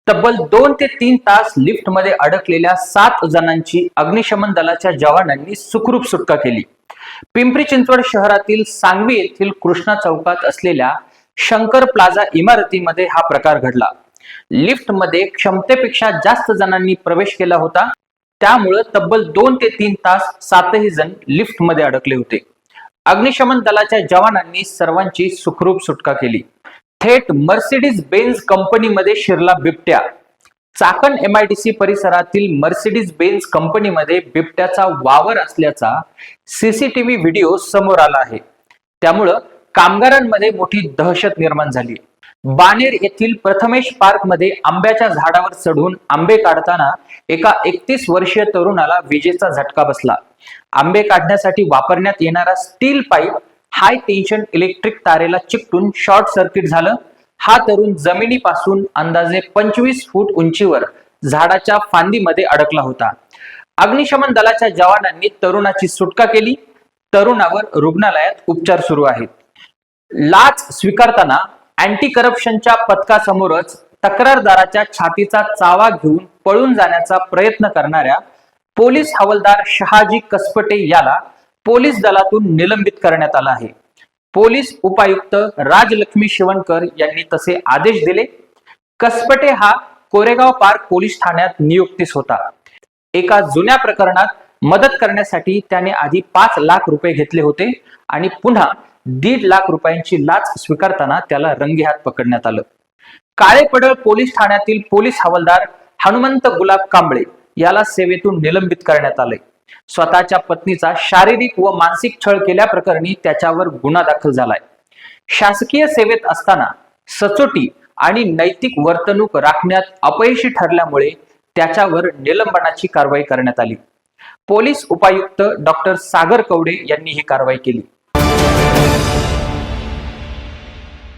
तब्बल 2 ते 3 तास लिफ्टमध्ये अडकलेल्या 7 जणांची अग्निशमन दलाच्या जवानांनी सुखरूप सुटका केली. पिंपरी चिंचवड शहरातील सांगवी येथील कृष्णा चौकात असलेल्या शंकर प्लाझा इमारतीमध्ये हा प्रकार घडला. लिफ्टमध्ये क्षमतेपेक्षा जास्त जणांनी प्रवेश केला होता. त्यामुळे तब्बल 2 ते 3 तास 7ही जण लिफ्टमध्ये अडकले होते. अग्निशमन दलाच्या जवानांनी सर्वांची सुखरूप सुटका केली. थेट मर्सिडीज बेन्झ कंपनीमध्ये शिरला बिबट्या. चाकण MIDC परिसरातील मर्सिडीज बेन्झ कंपनीमध्ये बिबट्याचा वावर असल्याचा CCTV व्हिडिओ समोर आला आहे. त्यामुळं कामगारांमध्ये मोठी दहशत निर्माण झाली. बाणेर येथील प्रथमेश पार्क मध्ये आंब्याच्या झाडावर चढून आंबे काढताना एका 31 वर्षीय तरुणाला विजेचा झटका बसला. आंबे काढण्यासाठी वापरण्यात येणारा स्टील पाईप हाय टेन्शन इलेक्ट्रिक तारेला चिकटून शॉर्ट सर्किट झालं. हा तरुण जमिनीपासून अंदाजे 25 फूट उंचीवर झाडाच्या फांदीमध्ये अडकला होता. अग्निशमन दलाच्या जवानांनी तरुणाची सुटका केली. तरुणावर रुग्णालयात उपचार सुरू आहेत. लाच स्वीकारताना अँटी करप्शनच्या पथकासमोरच तक्रारदाराच्या छातीचा चावा घेऊन पळून जाण्याचा प्रयत्न करणाऱ्या पोलीस हवालदार शहाजी कसपटे याला पोलीस दलातून निलंबित करण्यात आला आहे. पोलीस उपायुक्त राजलक्ष्मी शिवणकर यांनी तसे आदेश दिले. कसपटे हा कोरेगाव पार्क पोलीस ठाण्यात नियुक्तीस होता. एका जुन्या प्रकरणात मदत करण्यासाठी त्याने आधी 5 लाख रुपये घेतले होते आणि पुन्हा 1.5 लाख रुपयांची लाच स्वीकारताना त्याला रंगेहात पकडण्यात आलं. काळेपडळ पोलीस ठाण्यातील पोलीस हवालदार हनुमंत गुलाब कांबळे याला सेवेतून निलंबित करण्यात आले. स्वतःच्या पत्नीचा शारीरिक व मानसिक छळ केल्याप्रकरणी त्याच्यावर गुन्हा दाखल झालाय. शासकीय सेवेत असताना सचोटी आणि नैतिक वर्तणूक राखण्यात अपयशी ठरल्यामुळे त्याच्यावर निलंबनाची कारवाई करण्यात आली. पोलीस उपायुक्त डॉक्टर सागर कवडे यांनी ही कारवाई केली.